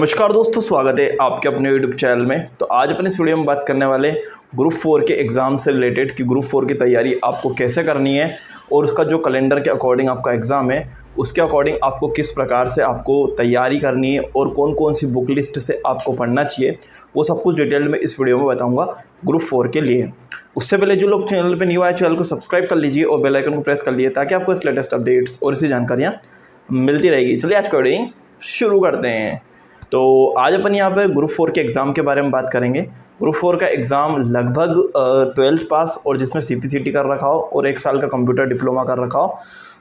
नमस्कार दोस्तों, स्वागत है आपके अपने YouTube चैनल में। तो आज अपन इस वीडियो में बात करने वाले ग्रुप 4 के एग्ज़ाम से रिलेटेड कि ग्रुप 4 की तैयारी आपको कैसे करनी है और उसका जो कैलेंडर के अकॉर्डिंग आपका एग्ज़ाम है उसके अकॉर्डिंग आपको किस प्रकार से आपको तैयारी करनी है और कौन कौन सी बुक लिस्ट से आपको पढ़ना चाहिए, वो सब कुछ डिटेल में इस वीडियो में बताऊँगा ग्रुप 4 के लिए। उससे पहले जो लोग चैनल पर न्यू आए, चैनल को सब्सक्राइब कर लीजिए और बेल आइकन को प्रेस कर लीजिए ताकि आपको इस लेटेस्ट अपडेट्स और इसी जानकारियाँ मिलती रहेगी। चलिए आज का वीडियो शुरू करते हैं। तो आज अपन यहाँ पे ग्रुप 4 के एग्ज़ाम के बारे में बात करेंगे। ग्रुप 4 का एग्ज़ाम लगभग 12th पास और जिसमें CPCT कर रखा हो और 1 साल का कंप्यूटर डिप्लोमा कर रखा हो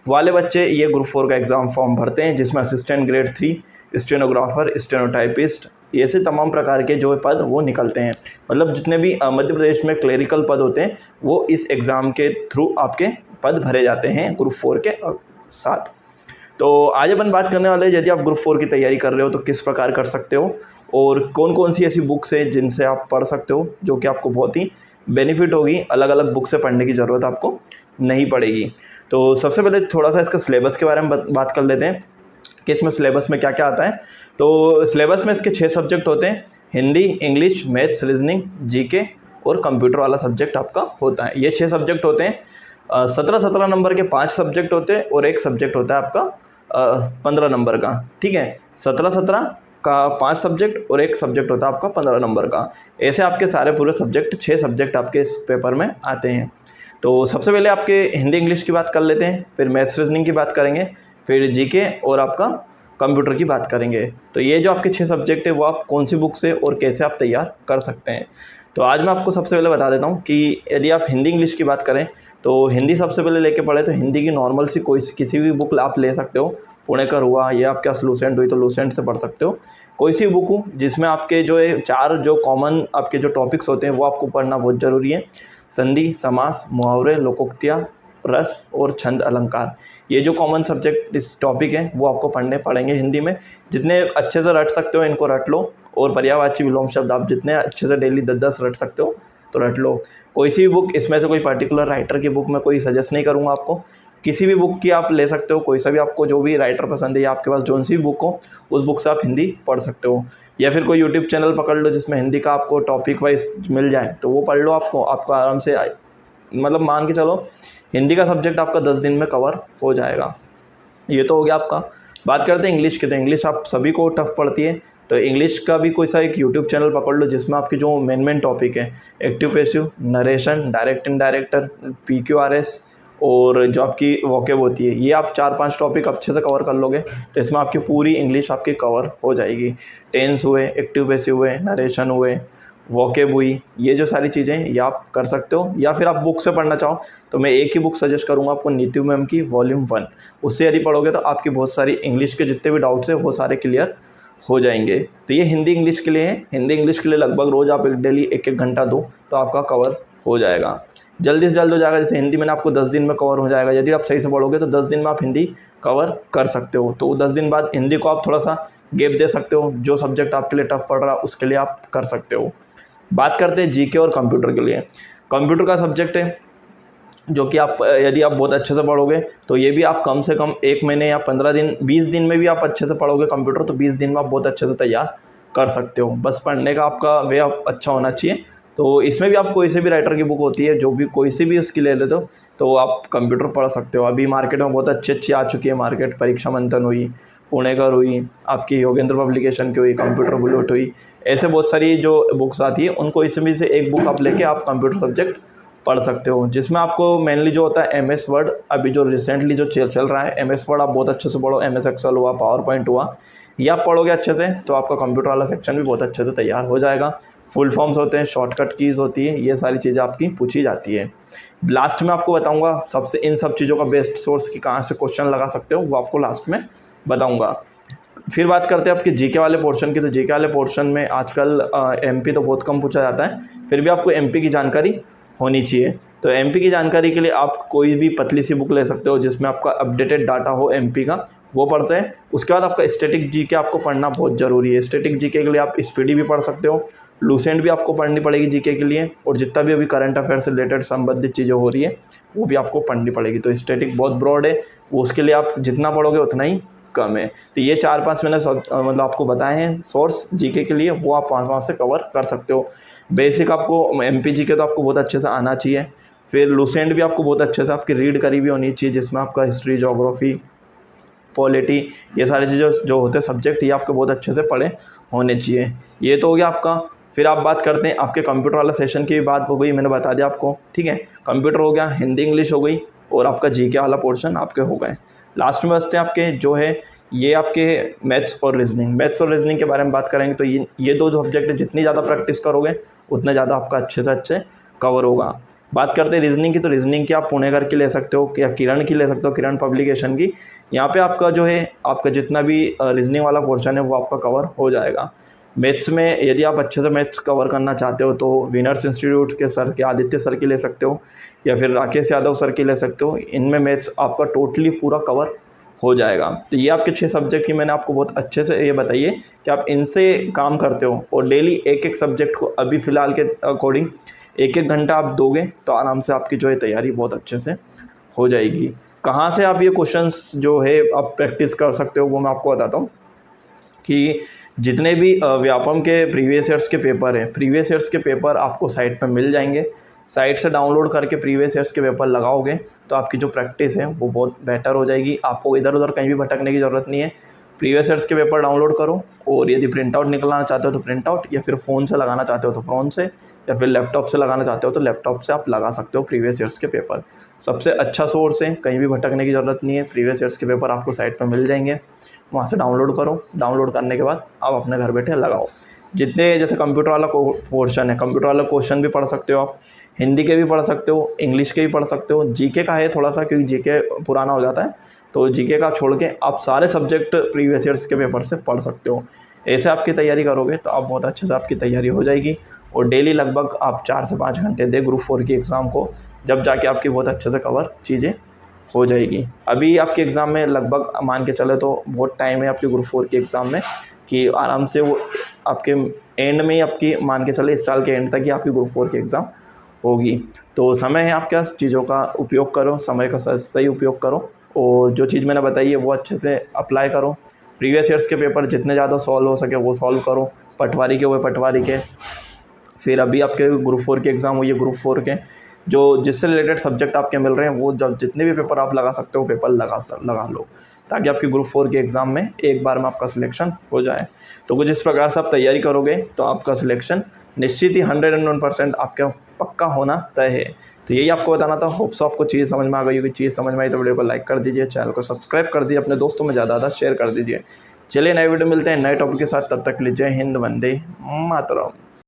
वाले बच्चे ये ग्रुप 4 का एग्ज़ाम फॉर्म भरते हैं, जिसमें असिस्टेंट ग्रेड 3, स्टेनोग्राफर, स्टेनोटाइपिस्ट, ऐसे तमाम प्रकार के जो पद वो निकलते हैं। मतलब जितने भी मध्य प्रदेश में क्लेरिकल पद होते हैं वो इस एग्ज़ाम के थ्रू आपके पद भरे जाते हैं ग्रुप 4 के साथ। तो आज अपन बात करने वाले हैं, यदि आप ग्रुप 4 की तैयारी कर रहे हो तो किस प्रकार कर सकते हो और कौन कौन सी ऐसी बुक्स हैं जिनसे आप पढ़ सकते हो जो कि आपको बहुत ही बेनिफिट होगी। अलग अलग बुक से पढ़ने की ज़रूरत आपको नहीं पड़ेगी। तो सबसे पहले थोड़ा सा इसका सिलेबस के बारे में बात कर लेते हैं कि इसमें सिलेबस में क्या क्या आता है। तो सिलेबस में इसके 6 सब्जेक्ट होते हैं: Hindi, English, maths, reasoning, GK और कंप्यूटर वाला सब्जेक्ट आपका होता है। ये 6 सब्जेक्ट होते हैं। 17 नंबर के 5 सब्जेक्ट होते हैं और एक सब्जेक्ट होता है आपका 15 नंबर का। ठीक है, 17 का 5 सब्जेक्ट और एक सब्जेक्ट होता है आपका 15 नंबर का। ऐसे आपके सारे पूरे सब्जेक्ट 6 सब्जेक्ट आपके इस पेपर में आते हैं। तो सबसे पहले आपके हिंदी इंग्लिश की बात कर लेते हैं, फिर मैथ्स रीजनिंग की बात करेंगे, फिर GK और आपका कंप्यूटर की बात करेंगे। तो ये जो आपके 6 सब्जेक्ट है वो आप कौन सी बुक से और कैसे आप तैयार कर सकते हैं। तो आज मैं आपको सबसे पहले बता देता हूँ कि यदि आप हिंदी इंग्लिश की बात करें तो हिंदी सबसे पहले लेके पढ़े तो हिंदी की नॉर्मल सी किसी भी बुक आप ले सकते हो। पुणेकर हुआ या आपके पास लूसेंट हुई तो लूसेंट से पढ़ सकते हो। कोई सी बुक हो जिसमें आपके जो 4 जो कॉमन आपके जो टॉपिक्स होते हैं वो आपको पढ़ना बहुत ज़रूरी है: संधि, समास, मुहावरे, लोकोक्तियाँ, रस और छंद अलंकार। ये जो कॉमन सब्जेक्ट इस टॉपिक है वो आपको पढ़ने पड़ेंगे हिंदी में। जितने अच्छे से रट सकते हो इनको रट लो और पर्यायवाची विलोम शब्द आप जितने अच्छे से डेली 10-10 रट सकते हो तो रट लो। कोई सी भी बुक, इसमें से कोई पर्टिकुलर राइटर की बुक मैं कोई सजेस्ट नहीं करूँगा आपको, किसी भी बुक की आप ले सकते हो। कोई सा भी आपको जो भी राइटर पसंद है या आपके पास जो सी भी बुक हो उस बुक से आप हिंदी पढ़ सकते हो। या फिर कोई यूट्यूब चैनल पकड़ लो जिसमें हिंदी का आपको टॉपिक वाइज मिल जाए तो वो पढ़ लो। आपको आराम से, मतलब मान के चलो हिंदी का सब्जेक्ट आपका 10 दिन में कवर हो जाएगा। ये तो हो गया आपका। बात करते हैं इंग्लिश की। तो इंग्लिश आप सभी को टफ पड़ती है, तो इंग्लिश का भी कोई सा एक यूट्यूब चैनल पकड़ लो जिसमें आपके जो मेन टॉपिक है: active passive, narration, direct indirect, PQRS और जो आपकी वोकेब होती है, ये आप 4-5 टॉपिक अच्छे से कवर कर लोगे तो इसमें आपकी पूरी इंग्लिश आपकी कवर हो जाएगी। टेंस हुए, एक्टिव पैसिव हुए, नरेशन हुए, वोकेब हुई, ये जो सारी चीज़ें ये आप कर सकते हो। या फिर आप बुक से पढ़ना चाहो तो मैं एक ही बुक सजेस्ट करूँगा आपको, नीतू मैम की वॉल्यूम 1। उससे यदि पढ़ोगे तो आपकी बहुत सारी इंग्लिश के जितने भी डाउट्स हैं वो सारे क्लियर हो जाएंगे। तो ये हिंदी इंग्लिश के लिए है। हिंदी इंग्लिश के लिए लगभग रोज़ आप डेली 1-1 घंटा दो तो आपका कवर हो जाएगा, जल्दी से जल्द हो जाएगा। जैसे हिंदी मैंने आपको 10 दिन में कवर हो जाएगा, यदि आप सही से पढ़ोगे तो 10 दिन में आप हिंदी कवर कर सकते हो। तो 10 दिन बाद हिंदी को आप थोड़ा सा गैप दे सकते हो, जो सब्जेक्ट आपके लिए टफ पड़ रहा उसके लिए आप कर सकते हो। बात करते हैं GK और कंप्यूटर के लिए। कंप्यूटर का सब्जेक्ट है जो कि आप यदि आप बहुत अच्छे से पढ़ोगे तो ये भी आप कम से कम 1 महीने या 15 दिन, 20 दिन में भी आप अच्छे से पढ़ोगे कंप्यूटर तो 20 दिन में आप बहुत अच्छे से तैयार कर सकते हो। बस पढ़ने का आपका वे आप अच्छा होना चाहिए। तो इसमें भी आप कोई से भी राइटर की बुक होती है, जो भी कोई सी भी उसकी ले लेते हो तो आप कंप्यूटर पढ़ सकते हो। अभी मार्केट में बहुत अच्छी आ चुकी है मार्केट। परीक्षा मंथन हुई, पुणेकर हुई, आपकी योगेंद्र पब्लिकेशन की हुई, कंप्यूटर बुलेट हुई, ऐसे बहुत सारी जो बुक्स आती है उनको इसमें से एक बुक आप लेके आप कंप्यूटर सब्जेक्ट पढ़ सकते हो, जिसमें आपको मेनली जो होता है MS वर्ड। अभी जो रिसेंटली जो चल रहा है MS वर्ड आप बहुत अच्छे से पढ़ो। MS एक्सेल हुआ, पावर पॉइंट हुआ, ये आप पढ़ोगे अच्छे से तो आपका कंप्यूटर वाला सेक्शन भी बहुत अच्छे से तैयार हो जाएगा। फुल फॉर्म्स होते हैं, शॉर्टकट कीज़ होती है, ये सारी चीज़ें आपकी पूछी जाती है। लास्ट में आपको बताऊँगा सबसे इन सब चीज़ों का बेस्ट सोर्स कि कहाँ से क्वेश्चन लगा सकते हो, वो आपको लास्ट में बताऊँगा। फिर बात करते हैं आपके GK वाले पोर्शन की। तो GK वाले पोर्शन में आजकल MP तो बहुत कम पूछा जाता है, फिर भी आपको MP की जानकारी होनी चाहिए। तो MP की जानकारी के लिए आप कोई भी पतली सी बुक ले सकते हो जिसमें आपका अपडेटेड डाटा हो MP का, वो पढ़ से। उसके बाद आपका स्टैटिक GK आपको पढ़ना बहुत ज़रूरी है। स्टैटिक GK के लिए आप स्पीडी भी पढ़ सकते हो, लूसेंट भी आपको पढ़नी पड़ेगी GK के लिए, और जितना भी अभी करंट अफेयर से रिलेटेड संबंधित चीज़ें हो रही है वो भी आपको पढ़नी पड़ेगी। तो स्टैटिक बहुत ब्रॉड है, वो उसके लिए आप जितना पढ़ोगे उतना ही कम है। तो ये 4-5 मैंने मतलब आपको बताए हैं सोर्स जीके के लिए, वो आप वहाँ से कवर कर सकते हो। बेसिक आपको एमपी जीके तो आपको बहुत अच्छे से आना चाहिए। फिर लूसेंट भी आपको बहुत अच्छे से आपकी रीड करी हुई होनी चाहिए, जिसमें आपका हिस्ट्री, ज्योग्राफी, पॉलिटी, ये सारी चीज़ें जो होते हैं सब्जेक्ट, ये आपके बहुत अच्छे से पढ़े होने चाहिए। ये तो हो गया आपका। फिर आप बात करते हैं आपके कंप्यूटर वाला सेशन की भी बात हो गई, मैंने बता दिया आपको, ठीक है। कंप्यूटर हो गया, हिंदी इंग्लिश हो गई, और आपका जीके वाला पोर्शन आपके हो गए। लास्ट में बचते हैं आपके जो है ये आपके मैथ्स और रीजनिंग। मैथ्स और रीजनिंग के बारे में बात करेंगे तो ये दो जो सब्जेक्ट है, जितनी ज़्यादा प्रैक्टिस करोगे उतना ज़्यादा आपका अच्छे से अच्छे कवर होगा। बात करते हैं रीजनिंग की, तो रीजनिंग की आप पुणेकर की ले सकते हो या किरण की ले सकते हो, किरण पब्लिकेशन की। यहाँ पे आपका जो है आपका जितना भी रीजनिंग वाला पोर्शन है वो आपका कवर हो जाएगा। मैथ्स में यदि आप अच्छे से मैथ्स कवर करना चाहते हो तो विनर्स इंस्टीट्यूट के सर के आदित्य सर की ले सकते हो, या फिर राकेश यादव सर की ले सकते हो। इनमें मैथ्स आपका टोटली पूरा कवर हो जाएगा। तो ये आपके 6 सब्जेक्ट की मैंने आपको बहुत अच्छे से ये बताइए कि आप इनसे काम करते हो, और डेली एक एक सब्जेक्ट को अभी फ़िलहाल के अकॉर्डिंग 1-1 घंटा आप दोगे तो आराम से आपकी जो है तैयारी बहुत अच्छे से हो जाएगी। कहाँ से आप ये क्वेश्चंस जो है आप प्रैक्टिस कर सकते हो वो मैं आपको बताता हूँ कि जितने भी व्यापम के प्रीवियस ईयर्स के पेपर हैं, प्रीवियस ईयर्स के पेपर आपको साइट पे मिल जाएंगे। साइट से डाउनलोड करके प्रीवियस ईयर्स के पेपर लगाओगे तो आपकी जो प्रैक्टिस है वो बहुत बेटर हो जाएगी। आपको इधर उधर कहीं भी भटकने की ज़रूरत नहीं है। प्रीवियस ईयर्स के पेपर डाउनलोड करो, और यदि प्रिंट आउट निकलवाना चाहते हो तो प्रिंट आउट, या फिर फ़ोन से लगाना चाहते हो तो फ़ोन से, या फिर लैपटॉप से लगाना चाहते हो तो लैपटॉप से आप लगा सकते हो प्रीवियस ईयर्स के पेपर। सबसे अच्छा सोर्स है, कहीं भी भटकने की ज़रूरत नहीं है। प्रीवियस ईयर्स के पेपर आपको साइट पर मिल जाएंगे, वहाँ से डाउनलोड करो। डाउनलोड करने के बाद आप अपने घर बैठे लगाओ। जितने जैसे कंप्यूटर वाला पोर्शन है, कंप्यूटर वाला क्वेश्चन भी पढ़ सकते हो आप, हिंदी के भी पढ़ सकते हो, इंग्लिश के भी पढ़ सकते हो। जीके का है थोड़ा सा, क्योंकि जीके पुराना हो जाता है, तो जीके का छोड़ के आप सारे सब्जेक्ट प्रीवियस ईयर्स के पेपर से पढ़ सकते हो। ऐसे आपकी तैयारी करोगे तो आप बहुत अच्छे से आपकी तैयारी हो जाएगी, और डेली लगभग आप 4 से 5 घंटे दे ग्रुप 4 की एग्ज़ाम को, जब जाके आपकी बहुत अच्छे से कवर चीज़ें हो जाएगी। अभी आपके एग्ज़ाम में लगभग मान के चले तो बहुत टाइम है आपकी ग्रुप 4 की एग्ज़ाम में, कि आराम से वो आपके एंड में ही आपकी मान के चले इस साल के एंड तक ही आपकी ग्रुप 4 की एग्ज़ाम होगी। तो समय है आपके पास, चीज़ों का उपयोग करो, समय का सही उपयोग करो, और जो चीज़ मैंने बताई है वो अच्छे से अप्लाई करो। प्रीवियस ईयर्स के पेपर जितने ज़्यादा सॉल्व हो सके वो सॉल्व करो। पटवारी के हुए पटवारी के, फिर अभी आपके ग्रुप 4 के एग्ज़ाम हुई है, ग्रुप 4 के जो जिससे रिलेटेड सब्जेक्ट आपके मिल रहे हैं वो जब जितने भी पेपर आप लगा सकते हो पेपर लगा लो, ताकि आपकी ग्रुप 4 के एग्ज़ाम में एक बार में आपका सिलेक्शन हो जाए। तो कुछ इस प्रकार से आप तैयारी करोगे तो आपका सिलेक्शन निश्चित ही 101% आपका पक्का होना तय है। तो यही आपको बताना था। होप सो आपको चीज़ समझ में आ गई होगी। चीज़ समझ में आई तो वीडियो को लाइक कर दीजिए, चैनल को सब्सक्राइब कर दीजिए, अपने दोस्तों में ज़्यादा शेयर कर दीजिए। चलिए नए वीडियो मिलते हैं नए टॉपिक के साथ, तब तक लीजिए हिंद, वंदे मातरम।